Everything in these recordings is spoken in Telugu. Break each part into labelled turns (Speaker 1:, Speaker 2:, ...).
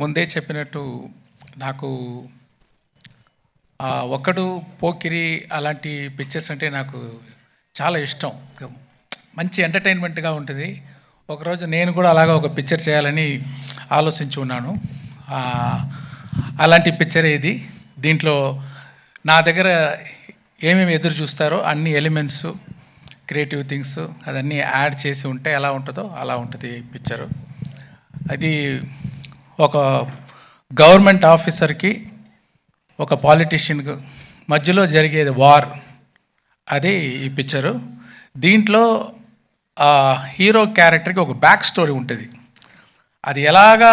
Speaker 1: ముందే చెప్పినట్టు నాకు ఒక్కడు పోకిరి అలాంటి పిక్చర్స్ అంటే నాకు చాలా ఇష్టం. మంచి ఎంటర్టైన్మెంట్గా ఉంటుంది. ఒకరోజు నేను కూడా అలాగా ఒక పిక్చర్ చేయాలని ఆలోచించి ఉన్నాను. అలాంటి పిక్చర్ ఇది. దీంట్లో నా దగ్గర ఏమేమి ఎదురు చూస్తారో అన్ని ఎలిమెంట్స్, క్రియేటివ్ థింగ్స్ అదన్నీ యాడ్ చేసి ఉంటే ఎలా ఉంటుందో అలా ఉంటుంది పిక్చరు. అది ఒక గవర్నమెంట్ ఆఫీసర్కి ఒక పాలిటీషియన్కి మధ్యలో జరిగేది వార్, అది ఈ పిక్చరు. దీంట్లో హీరో క్యారెక్టర్కి ఒక బ్యాక్ స్టోరీ ఉంటుంది. అది ఎలాగా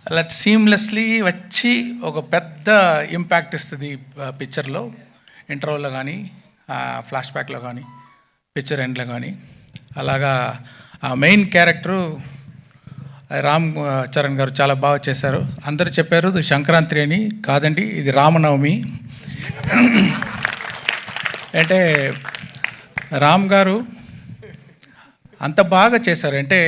Speaker 1: అలా సీమ్లెస్లీ వచ్చి ఒక పెద్ద ఇంపాక్ట్ ఇస్తుంది పిక్చర్లో. ఇంటర్వల్లో కానీ, ఫ్లాష్ బ్యాక్లో కానీ, పిక్చర్ ఎండ్లో కానీ. అలాగా ఆ మెయిన్ క్యారెక్టరు రామ్ చరణ్ గారు చాలా బాగా చేశారు. అందరూ చెప్పారు ఇది సంక్రాంతి అని. కాదండి, ఇది రామనవమి. అంటే రామ్ గారు అంత బాగా చేశారు. అంటే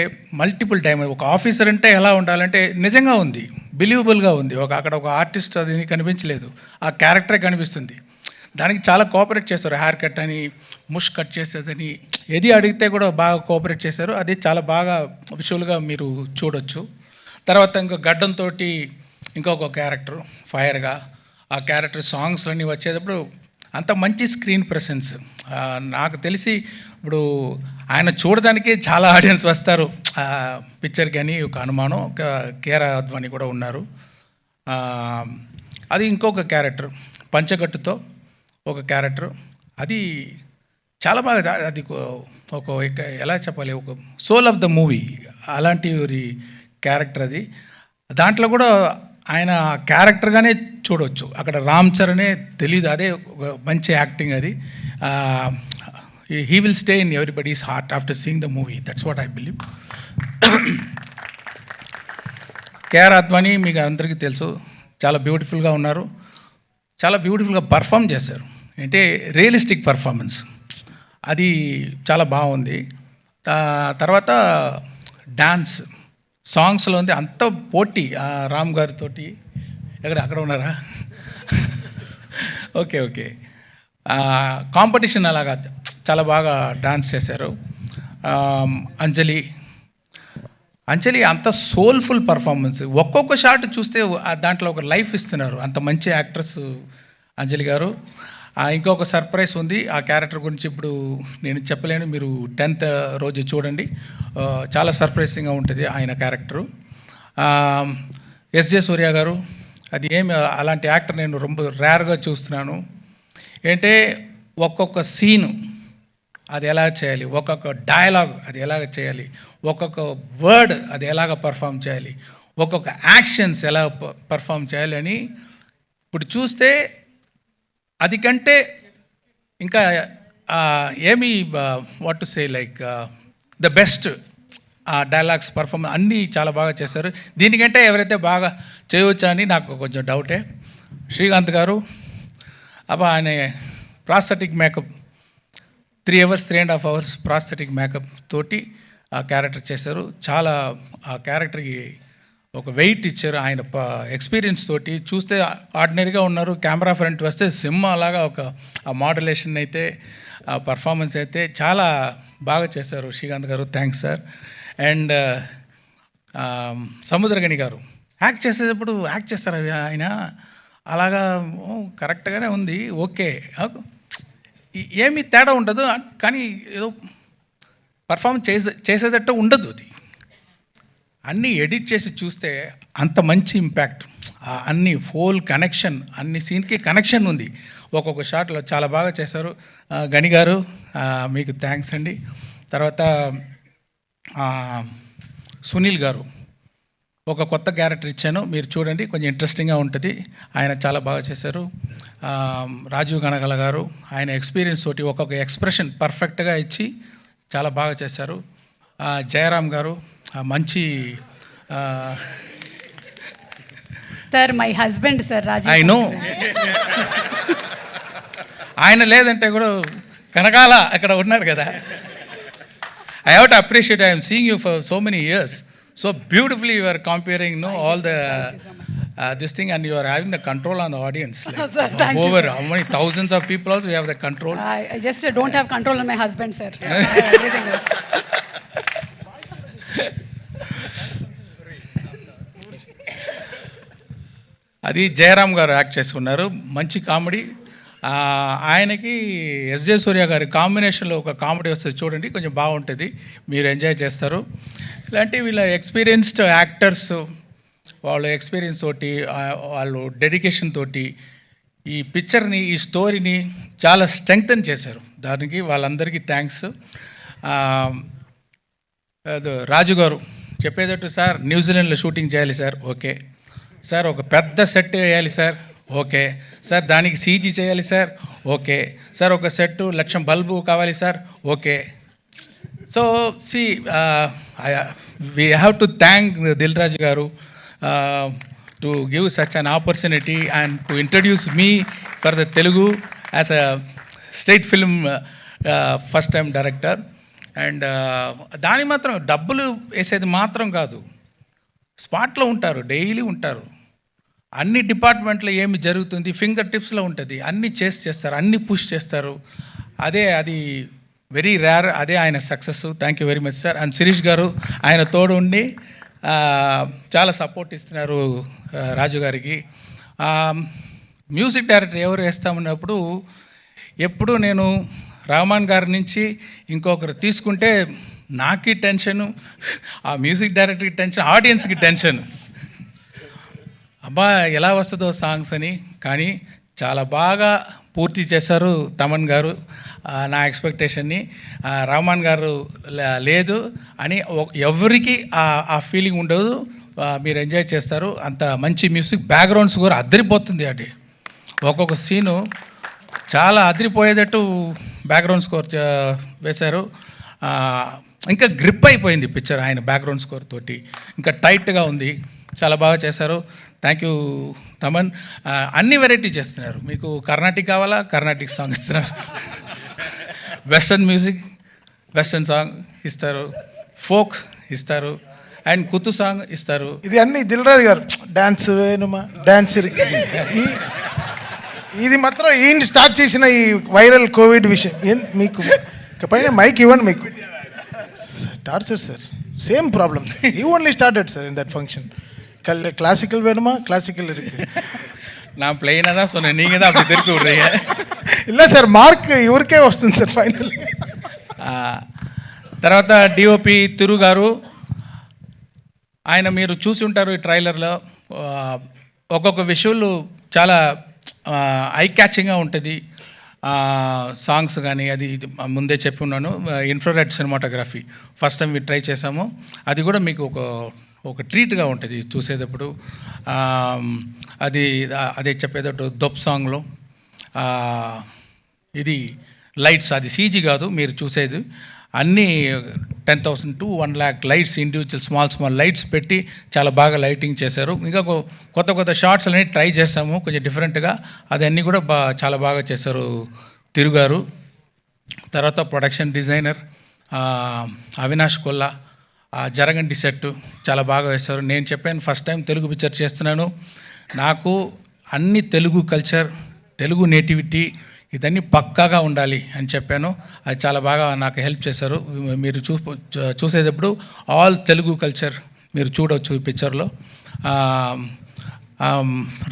Speaker 1: మల్టిపుల్ టైం ఒక ఆఫీసర్ అంటే ఎలా ఉండాలంటే నిజంగా ఉంది, బిలీవబుల్గా ఉంది. అక్కడ ఒక ఆర్టిస్ట్ అది కనిపించలేదు, ఆ క్యారెక్టరే కనిపిస్తుంది. దానికి చాలా కోఆపరేట్ చేశారు. హెయిర్ కట్ అని, ముష్ కట్ చేసేదని, ఏది అడిగితే కూడా బాగా కోఆపరేట్ చేశారు. అది చాలా బాగా విజువల్గా మీరు చూడొచ్చు. తర్వాత ఇంకో గడ్డంతో ఇంకొక క్యారెక్టర్ ఫైర్గా, ఆ క్యారెక్టర్ సాంగ్స్లన్నీ వచ్చేటప్పుడు అంత మంచి స్క్రీన్ ప్రెసెన్స్. నాకు తెలిసి ఇప్పుడు ఆయన చూడడానికి చాలా ఆడియన్స్ వస్తారు పిక్చర్కి అని ఒక అనుమానం. ఒక కేరా అద్వాని కూడా ఉన్నారు. అది ఇంకొక క్యారెక్టర్ పంచగట్టుతో ఒక క్యారెక్టర్, అది చాలా బాగా, అది ఒక ఎలా చెప్పాలి, ఒక సోల్ ఆఫ్ ద మూవీ అలాంటి క్యారెక్టర్ అది. దాంట్లో కూడా ఆయన క్యారెక్టర్గానే చూడవచ్చు. అక్కడ రామ్ చరణే తెలీదు, అదే ఒక మంచి యాక్టింగ్ అది. He will stay in everybody's heart after seeing the movie. That's what I believe. K R Advani మీకు అందరికీ తెలుసు, చాలా బ్యూటిఫుల్గా ఉన్నారు, చాలా బ్యూటిఫుల్గా పర్ఫామ్ చేశారు. అంటే రియలిస్టిక్ పర్ఫార్మెన్స్ అది చాలా బాగుంది. తర్వాత డాన్స్ సాంగ్స్లో ఉంది అంత పోటీ. రామ్ గారితో అక్కడ ఉన్నారా? ఓకే. కాంపిటీషన్ అలాగా చాలా బాగా డాన్స్ చేశారు. అంజలి అంత సోల్ఫుల్ పర్ఫార్మెన్స్. ఒక్కొక్క షాట్ చూస్తే దాంట్లో ఒక లైఫ్ ఇస్తున్నారు. అంత మంచి యాక్ట్రెస్ అంజలి గారు. ఇంకొక సర్ప్రైజ్ ఉంది ఆ క్యారెక్టర్ గురించి, ఇప్పుడు నేను చెప్పలేను, మీరు 10th రోజు చూడండి. చాలా సర్ప్రైజింగ్గా ఉంటుంది ఆయన క్యారెక్టరు. ఎస్జే సూర్య గారు, అది ఏమి అలాంటి యాక్టర్ నేను ரொம்ப రేర్గా చూస్తున్నాను. ఏంటంటే ఒక్కొక్క సీను అది ఎలా చేయాలి, ఒక్కొక్క డైలాగ్ అది ఎలాగ చేయాలి, ఒక్కొక్క వర్డ్ అది ఎలాగ పర్ఫామ్ చేయాలి, ఒక్కొక్క యాక్షన్స్ ఎలా పర్ఫామ్ చేయాలి అని ఇప్పుడు చూస్తే అది కంటే ఇంకా ఏమి what to say like the best dialogues performance అన్నీ చాలా బాగా చేశారు. దీనికంటే ఎవరైతే బాగా చేయవచ్చా అని నాకు కొంచెం డౌటే. శ్రీకాంత్ గారు ఆయన prosthetic makeup 3 hours 3.5 hours prosthetic makeup తోటి ఆ క్యారెక్టర్ చేశారు. చాలా ఆ క్యారెక్టర్కి ఒక వెయిట్ ఇచ్చారు. ఆయన ఎక్స్పీరియన్స్ తోటి చూస్తే ఆర్డినరీగా ఉన్నారు, కెమెరా ఫ్రంట్ వస్తే సినిమా అలాగా ఒక ఆ మోడ్యులేషన్ అయితే, ఆ పర్ఫార్మెన్స్ అయితే చాలా బాగా చేశారు శ్రీకాంత్ గారు. Thanks sir. అండ్ సముద్రగని గారు యాక్ట్ చేసేటప్పుడు యాక్ట్ చేస్తారు ఆయన అలాగా కరెక్ట్గానే ఉంది, ఓకే, ఏమీ తేడా ఉండదు, కానీ ఏదో పర్ఫార్మెన్స్ చేసేటట్టు ఉండదు. అది అన్నీ ఎడిట్ చేసి చూస్తే అంత మంచి ఇంపాక్ట్, అన్ని ఫోల్ కనెక్షన్, అన్ని సీన్కి కనెక్షన్ ఉంది. ఒక్కొక్క షాట్లో చాలా బాగా చేశారు. గని గారు మీకు థ్యాంక్స్ అండి. తర్వాత సునీల్ గారు ఒక కొత్త క్యారెక్టర్ ఇచ్చాను, మీరు చూడండి, కొంచెం ఇంట్రెస్టింగ్గా ఉంటుంది. ఆయన చాలా బాగా చేశారు. రాజీవ్ గణగల గారు ఆయన ఎక్స్పీరియన్స్ తోటి ఒక్కొక్క ఎక్స్ప్రెషన్ పర్ఫెక్ట్గా ఇచ్చి చాలా బాగా చేశారు. జయరామ్ గారు మంచి
Speaker 2: sir, my husband sir Rajeev.
Speaker 1: I know. ఆయన లేదంటే కూడా కనకాల అక్కడ ఉన్నారు కదా. I have to appreciate. I'm seeing you for so many years. So beautifully you are comparing, no,
Speaker 2: Thank you,
Speaker 1: all
Speaker 2: sir.
Speaker 1: the
Speaker 2: Thank you so much, sir.
Speaker 1: this thing, and you are having the control on the audience. Like,
Speaker 2: Sir, thank you,
Speaker 1: over
Speaker 2: sir.
Speaker 1: how many thousands of people also you have the control.
Speaker 2: I just don't have control on my husband, sir. Everything else.
Speaker 1: అది జయరామ్ గారు యాక్ట్ చేసుకున్నారు, మంచి కామెడీ. ఆయనకి ఎస్జే సూర్య గారి కాంబినేషన్లో ఒక కామెడీ వస్తుంది చూడండి, కొంచెం బాగుంటుంది, మీరు ఎంజాయ్ చేస్తారు. ఇలాంటి వీళ్ళ ఎక్స్పీరియన్స్డ్ యాక్టర్స్ వాళ్ళ ఎక్స్పీరియన్స్ తోటి వాళ్ళు డెడికేషన్ తోటి ఈ పిక్చర్ని, ఈ స్టోరీని చాలా స్ట్రెంగ్తన్ చేశారు. దానికి వాళ్ళందరికీ థ్యాంక్స్. రాజు గారు చెప్పేటట్టు, సార్ న్యూజిలాండ్లో షూటింగ్ చేయాలి సార్, ఓకే సార్. ఒక పెద్ద సెట్ వేయాలి సార్, ఓకే సార్. దానికి సీజీ చేయాలి సార్, ఓకే సార్. ఒక సెట్ 1,00,000 బల్బు కావాలి sir, okay. So see we have to thank Dil Raju garu to give such an opportunity and to introduce me for the Telugu as a state film first time director. And దాని మాత్రం డబ్బులు వేసేది మాత్రం కాదు, స్పాట్లో ఉంటారు, డైలీ ఉంటారు. అన్ని డిపార్ట్మెంట్లో ఏమి జరుగుతుంది ఫింగర్ టిప్స్లో ఉంటుంది, అన్నీ చేస్తారు, అన్నీ పుష్ చేస్తారు. అది వెరీ రేర్, అదే ఆయన success. Thank you very much sir. And Sirish garu ఆయన తోడు ఉండి చాలా సపోర్ట్ ఇస్తున్నారు రాజు గారికి. మ్యూజిక్ డైరెక్టర్ ఎవరు వేస్తామన్నప్పుడు ఎప్పుడు నేను రహమాన్ గారి నుంచి ఇంకొకరు తీసుకుంటే నాకు టెన్షను, ఆ మ్యూజిక్ డైరెక్టర్కి టెన్షన్, ఆడియన్స్కి టెన్షన్, అబ్బా ఎలా వస్తుందో సాంగ్స్ అని. కానీ చాలా బాగా పూర్తి చేశారు తమన్ గారు నా ఎక్స్పెక్టేషన్ని. రహమాన్ గారు లేదు అని ఎవరికి ఆ ఫీలింగ్ ఉండదు, మీరు ఎంజాయ్ చేస్తారు. అంత మంచి మ్యూజిక్, బ్యాక్గ్రౌండ్స్ కూడా అదిరిపోతుంది. అది ఒక్కొక్క సీను చాలా అదిరిపోయేటట్టు బ్యాక్గ్రౌండ్ స్కోర్ వేశారు. ఇంకా గ్రిప్ అయిపోయింది పిక్చర్ ఆయన బ్యాక్గ్రౌండ్ స్కోర్ తోటి, ఇంకా టైట్గా ఉంది, చాలా బాగా చేశారు. Thank you Thaman. అన్ని వెరైటీ చేస్తున్నారు. మీకు కర్ణాటిక్ కావాలా, కర్ణాటిక్ సాంగ్ ఇస్తున్నారు, వెస్టర్న్ మ్యూజిక్, వెస్టర్న్ సాంగ్ ఇస్తారు, ఫోక్ ఇస్తారు, అండ్ కుతు సాంగ్ ఇస్తారు.
Speaker 3: ఇది అన్ని దిల్ రాజు గారు డాన్స్ వేణుమా డాన్స్ ఇది మాత్రం ఈయన స్టార్ట్ చేసిన ఈ వైరల్ కోవిడ్ విషయం. మీకు పైన మైక్ ఇవ్వండి, మీకు torture sir, same problem. You only started sir in that function. Classical வேணுமா, கிளாசிக்கல் இருக்கு.
Speaker 1: நான் பிளெயினாக தான் சொன்னேன், நீங்கள் தான் அப்படி திருப்பி விடுறீங்க.
Speaker 3: இல்லை సార్, మార్క్ ఇవరికే వస్తుంది సార్ ఫైనల్.
Speaker 1: తర్వాత డిఓపి తిరు గారు, ఆయన మీరు చూసి ఉంటారు ఈ ట్రైలర్లో, ఒక్కొక్క విషువల్ చాలా ఐ క్యాచింగ్గా ఉంటుంది. సాంగ్స్ కానీ అది ముందే చెప్పి ఉన్నాను. Infrared cinematography first time try చేసాము, అది కూడా మీకు ఒక ట్రీట్గా ఉంటుంది చూసేటప్పుడు. అదే చెప్పేటట్టు దొప్ సాంగ్లో ఇది లైట్స్, అది సీజీ కాదు మీరు చూసేది, అన్నీ 10,000 to 1 lakh lights, individual small lights పెట్టి చాలా బాగా లైటింగ్ చేశారు. ఇంకా కొత్త షార్ట్స్ అన్నీ ట్రై చేసాము కొంచెం డిఫరెంట్గా, అదన్నీ కూడా చాలా బాగా చేశారు తిరుగారు. తర్వాత ప్రొడక్షన్ డిజైనర్ అవినాష్ కొల్లా, జరగండి సెట్ చాలా బాగా వేశారు. నేను చెప్పాను ఫస్ట్ టైం తెలుగు పిక్చర్ చేస్తున్నాను, నాకు అన్ని తెలుగు కల్చర్, తెలుగు నేటివిటీ ఇదన్నీ పక్కాగా ఉండాలి అని చెప్పాను. అది చాలా బాగా నాకు హెల్ప్ చేశారు. మీరు చూసేటప్పుడు ఆల్ తెలుగు కల్చర్ మీరు చూడవచ్చు ఈ పిక్చర్లో.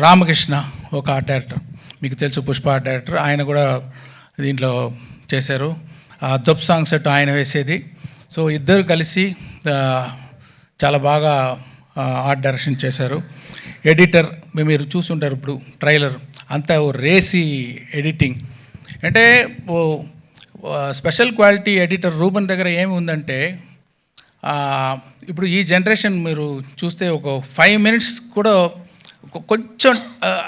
Speaker 1: రామకృష్ణ ఒక ఆర్ట్ డైరెక్టర్, మీకు తెలుసు, పుష్ప ఆర్ట్ డైరెక్టర్, ఆయన కూడా దీంట్లో చేశారు. దొప్ సాంగ్ సెట్ ఆయన వేసేది. సో ఇద్దరు కలిసి చాలా బాగా ఆర్ట్ డైరెక్షన్ చేశారు. ఎడిటర్ మీరు చూసుంటారు ఇప్పుడు ట్రైలర్ అంతా రేసి ఎడిటింగ్, అంటే స్పెషల్ క్వాలిటీ ఎడిటర్ రూబన్ దగ్గర ఏమి ఉందంటే, ఇప్పుడు ఈ జనరేషన్ మీరు చూస్తే ఒక 5 minutes కూడా కొంచెం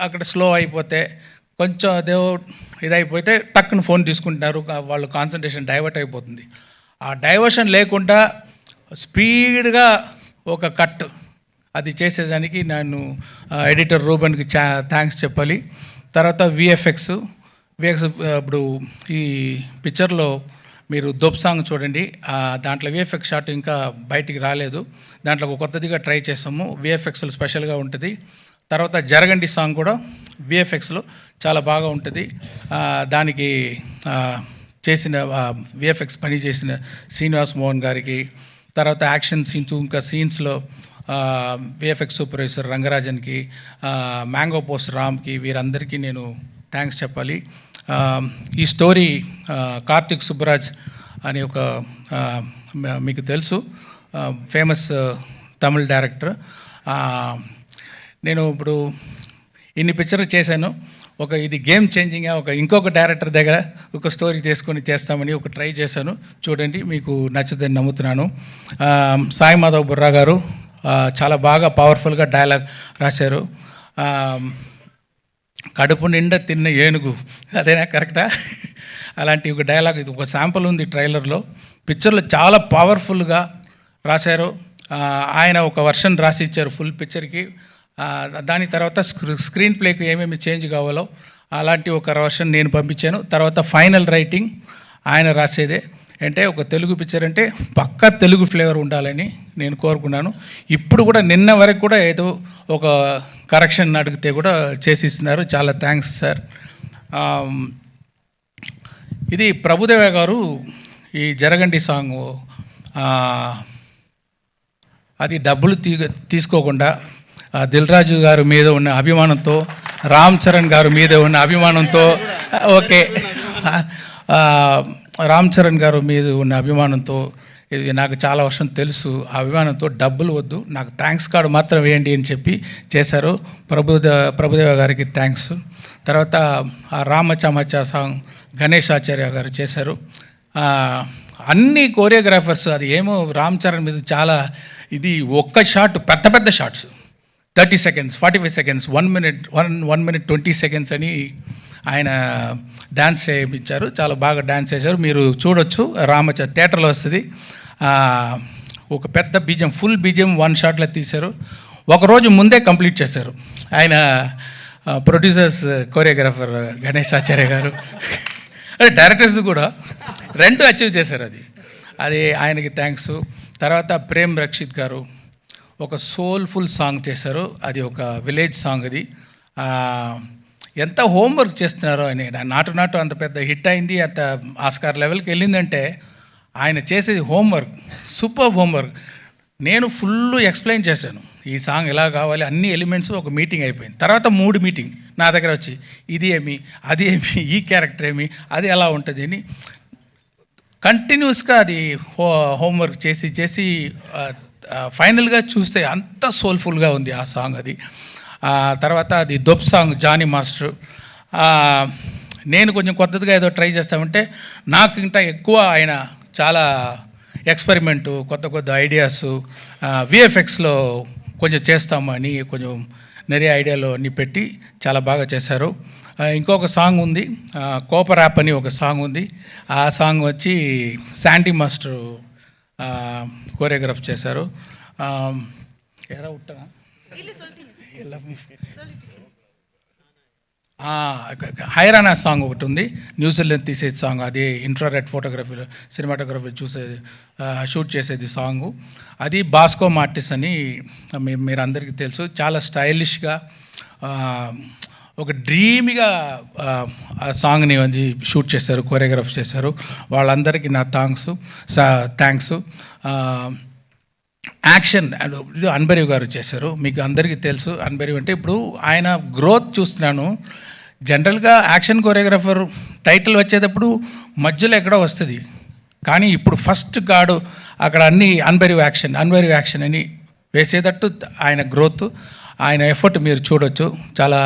Speaker 1: అక్కడ స్లో అయిపోతే, కొంచెం ఇదైపోతే టక్కున ఫోన్ తీసుకుంటున్నారు, వాళ్ళు కాన్సన్ట్రేషన్ డైవర్ట్ అయిపోతుంది. ఆ డైవర్షన్ లేకుండా స్పీడ్గా ఒక కట్ అది చేసేదానికి నేను ఎడిటర్ రూబన్కి థ్యాంక్స్ చెప్పాలి. తర్వాత విఎఫ్ఎక్స్ ఇప్పుడు ఈ పిక్చర్లో మీరు దొబ్ సాంగ్ చూడండి. దాంట్లో విఎఫ్ఎక్స్ షాట్ ఇంకా బయటికి రాలేదు. దాంట్లో ఒక కొత్తదిగా ట్రై చేసాము. విఎఫ్ఎక్స్లో స్పెషల్గా ఉంటుంది. తర్వాత జరగండి సాంగ్ కూడా విఎఫ్ఎక్స్లో చాలా బాగా ఉంటుంది. దానికి చేసిన విఎఫ్ఎక్స్ పని చేసిన శ్రీనివాస్ మోహన్ గారికి, తర్వాత యాక్షన్ సీన్స్ ఇంకా సీన్స్లో విఎఫ్ఎక్స్ సూపర్వైజర్ రంగరాజన్కి, మ్యాంగో పోస్ట్ రామ్కి, వీరందరికీ నేను థ్యాంక్స్ చెప్పాలి. ఈ స్టోరీ కార్తిక్ సుబ్బరాజ్ అనే ఒక మీకు తెలుసు ఫేమస్ తమిళ్ డైరెక్టర్. నేను ఇప్పుడు ఇన్ని పిక్చర్లు చేశాను. ఇది గేమ్ చేంజింగ్గా ఇంకొక డైరెక్టర్ దగ్గర ఒక స్టోరీ తీసుకొని చేస్తామని ట్రై చేశాను. చూడండి, మీకు నచ్చుదని నమ్ముతున్నాను. సాయి మాధవ్ బుర్రా గారు చాలా బాగా పవర్ఫుల్గా డైలాగ్ రాశారు. కడుపు నిండా తిన్న ఏనుగు, అదేనా కరెక్టా? అలాంటి ఒక డైలాగ్, ఇది ఒక శాంపుల్ ఉంది ట్రైలర్లో. పిక్చర్లో చాలా పవర్ఫుల్గా రాశారు. ఆయన ఒక వర్షన్ రాసి ఇచ్చారు ఫుల్ పిక్చర్కి. దాని తర్వాత స్క్రీన్ ప్లేకి ఏమేమి చేంజ్ కావాలో అలాంటి ఒక వర్షన్ నేను పంపించాను. తర్వాత ఫైనల్ రైటింగ్ ఆయన రాసేదే. అంటే ఒక తెలుగు పిక్చర్ అంటే పక్కా తెలుగు ఫ్లేవర్ ఉండాలని నేను కోరుకున్నాను. ఇప్పుడు కూడా నిన్న వరకు కూడా ఏదో ఒక కరెక్షన్ అడిగితే కూడా చేసిస్తున్నారు. చాలా థ్యాంక్స్ సార్. ఇది ప్రభుదేవ గారు ఈ జరగండి సాంగ్ అది డబ్బులు తీసుకోకుండా దిల్ రాజు గారి మీద ఉన్న అభిమానంతో, రామ్ చరణ్ గారి మీద ఉన్న అభిమానంతో, ఓకే రామ్ చరణ్ గారు మీద ఉన్న అభిమానంతో, ఇది నాకు చాలా వర్షం తెలుసు, ఆ అభిమానంతో డబ్బులు వద్దు, నాకు థ్యాంక్స్ కార్డు మాత్రం వేయండి అని చెప్పి చేశారు. ప్రభుదేవ గారికి థ్యాంక్స్. తర్వాత ఆ రామచమచ సాంగ్ గణేష్ ఆచార్య గారు చేశారు. అన్ని కోరియోగ్రాఫర్స్, అది ఏమో రామ్ చరణ్ మీద చాలా ఇది ఒక్క షాట్, పెద్ద పెద్ద shots 30 seconds, 45 seconds, 1 minute, 1 minute 20 seconds అని ఆయన డ్యాన్స్ చేయించారు. చాలా బాగా డ్యాన్స్ చేశారు. మీరు చూడొచ్చు, థియేటర్లో వస్తుంది. ఒక పెద్ద బీజం, ఫుల్ బీజం 1 షాట్లో తీశారు. ఒకరోజు ముందే కంప్లీట్ చేశారు ఆయన. ప్రొడ్యూసర్స్, కోరియోగ్రాఫర్ గణేష్ ఆచార్య గారు, డైరెక్టర్స్ కూడా 2 అచీవ్ చేశారు. అది ఆయనకి థ్యాంక్స్. తర్వాత ప్రేమ్ రక్షిత్ గారు ఒక సోల్ఫుల్ సాంగ్ చేశారు. అది ఒక విలేజ్ సాంగ్. అది ఎంత హోంవర్క్ చేస్తున్నారో అని. నాటు అంత పెద్ద హిట్ అయింది, అంత ఆస్కార్ లెవెల్కి వెళ్ళిందంటే ఆయన చేసేది హోంవర్క్, సూపర్ హోంవర్క్. నేను ఫుల్ ఎక్స్ప్లెయిన్ చేశాను, ఈ సాంగ్ ఎలా కావాలి, అన్ని ఎలిమెంట్స్. ఒక మీటింగ్ అయిపోయింది. తర్వాత 3 మీటింగ్ నా దగ్గర వచ్చి, ఇది ఏమి, అది ఏమి, ఈ క్యారెక్టర్ ఏమి, అది ఎలా ఉంటుంది అని కంటిన్యూస్గా అది హోంవర్క్ చేసి ఫైనల్గా చూస్తే అంత సోల్ఫుల్గా ఉంది ఆ సాంగ్. అది తర్వాత అది దొబ్ సాంగ్ జానీ మాస్టర్. నేను కొంచెం కొత్తగా ఏదో ట్రై చేస్తామంటే నాకు ఇంకా ఎక్కువ ఆయన చాలా ఎక్స్పెరిమెంటు, కొత్త ఐడియాస్ విఎఫ్ఎక్స్లో కొంచెం చేస్తాము అని కొంచెం நிறைய ఐడియాలు అన్నీ పెట్టి చాలా బాగా చేశారు. ఇంకొక సాంగ్ ఉంది, కోపర్ యాప్ అని ఒక సాంగ్ ఉంది. ఆ సాంగ్ వచ్చి శాండీ మాస్టర్ కోరియోగ్రాఫ్ చేశారు. ఎరా ఉట్టనా హైరానా సాంగ్ ఒకటి ఉంది, న్యూజిలాండ్ తీసే సాంగ్. అది ఇన్ఫ్రారెడ్ ఫోటోగ్రఫీ, సినిమాటోగ్రఫీ షూట్ చేసేది సాంగు. అది బాస్కో మార్టిస్ అని మీరు అందరికీ తెలుసు. చాలా స్టైలిష్గా ఒక డ్రీమ్గా ఆ సాంగ్ని షూట్ చేశారు, కోరియోగ్రాఫ్ చేశారు. వాళ్ళందరికీ నా థ్యాంక్స్. యాక్షన్ అన్బరీవ్ గారు చేశారు. మీకు అందరికీ తెలుసు అన్బరీవ్ అంటే. ఇప్పుడు ఆయన గ్రోత్ చూస్తున్నాను. జనరల్గా యాక్షన్ కోరియోగ్రాఫర్ టైటిల్ వచ్చేటప్పుడు మధ్యలో ఎక్కడో వస్తుంది, కానీ ఇప్పుడు ఫస్ట్ గాడు అక్కడ అన్ని అన్బరీవ్ యాక్షన్ అని వేసేటట్టు ఆయన గ్రోత్, ఆయన ఎఫర్ట్ మీరు చూడొచ్చు. చాలా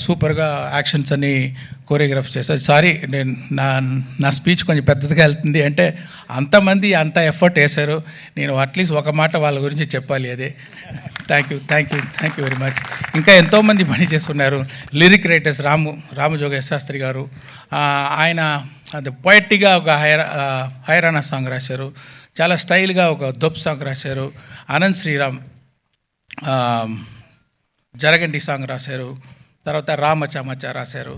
Speaker 1: సూపర్గా యాక్షన్స్ అని కోరియోగ్రాఫ్ చేశారు. సారీ, నేను నా స్పీచ్ కొంచెం పెద్దదిగా వెళ్తుంది అంటే అంతమంది అంత ఎఫర్ట్ వేశారు. నేను అట్లీస్ట్ ఒక మాట వాళ్ళ గురించి చెప్పాలి. అదే థ్యాంక్ యూ వెరీ మచ్. ఇంకా ఎంతోమంది పని చేస్తున్నారు. లిరిక్ రైటర్స్ రామజోగేశ్ శాస్త్రి గారు, ఆయన అది పొయట్గా ఒక హైరానా సాంగ్ రాశారు. చాలా స్టైల్గా ఒక దొబ్ సాంగ్ రాశారు. అనంత్ శ్రీరామ్ జరగండి సాంగ్ రాశారు. తర్వాత రామచామచ్చ రాశారు.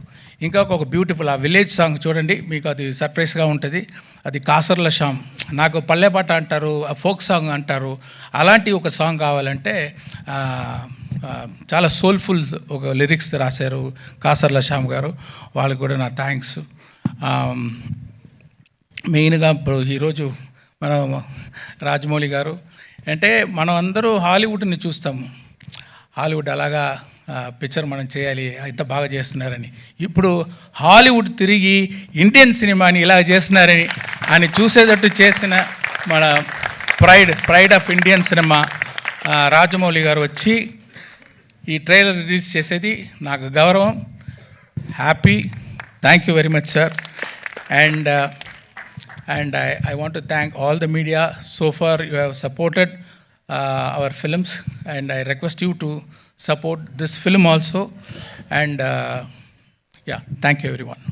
Speaker 1: ఇంకా ఒక బ్యూటిఫుల్ ఆ విలేజ్ సాంగ్ చూడండి, మీకు అది సర్ప్రైజ్గా ఉంటుంది. అది కాసర్ల శ్యామ్, నాకు పల్లెపాట అంటారు, ఫోక్ సాంగ్ అంటారు, అలాంటి ఒక సాంగ్ కావాలంటే చాలా సోల్ఫుల్ ఒక లిరిక్స్ రాశారు కాసర్ల శ్యామ్ గారు. వాళ్ళకి కూడా నా థ్యాంక్స్. మెయిన్గా ఇప్పుడు ఈరోజు మన రాజమౌళి గారు అంటే మనం అందరూ హాలీవుడ్ని చూస్తాము, హాలీవుడ్ అలాగా పిక్చర్ మనం చేయాలి, ఇంత బాగా చేస్తున్నారని. ఇప్పుడు హాలీవుడ్ తిరిగి ఇండియన్ సినిమాని ఇలా చేస్తున్నారని అని చూసేటట్టు చేసిన మన pride of Indian cinema Rajamouli గారు వచ్చి ఈ ట్రైలర్ రిలీజ్ చేసేది నాకు గౌరవం, happy. Thank you very much sir. And I want to thank all the media. So far you have supported our films, and I request you to support this film also. And yeah, thank you everyone.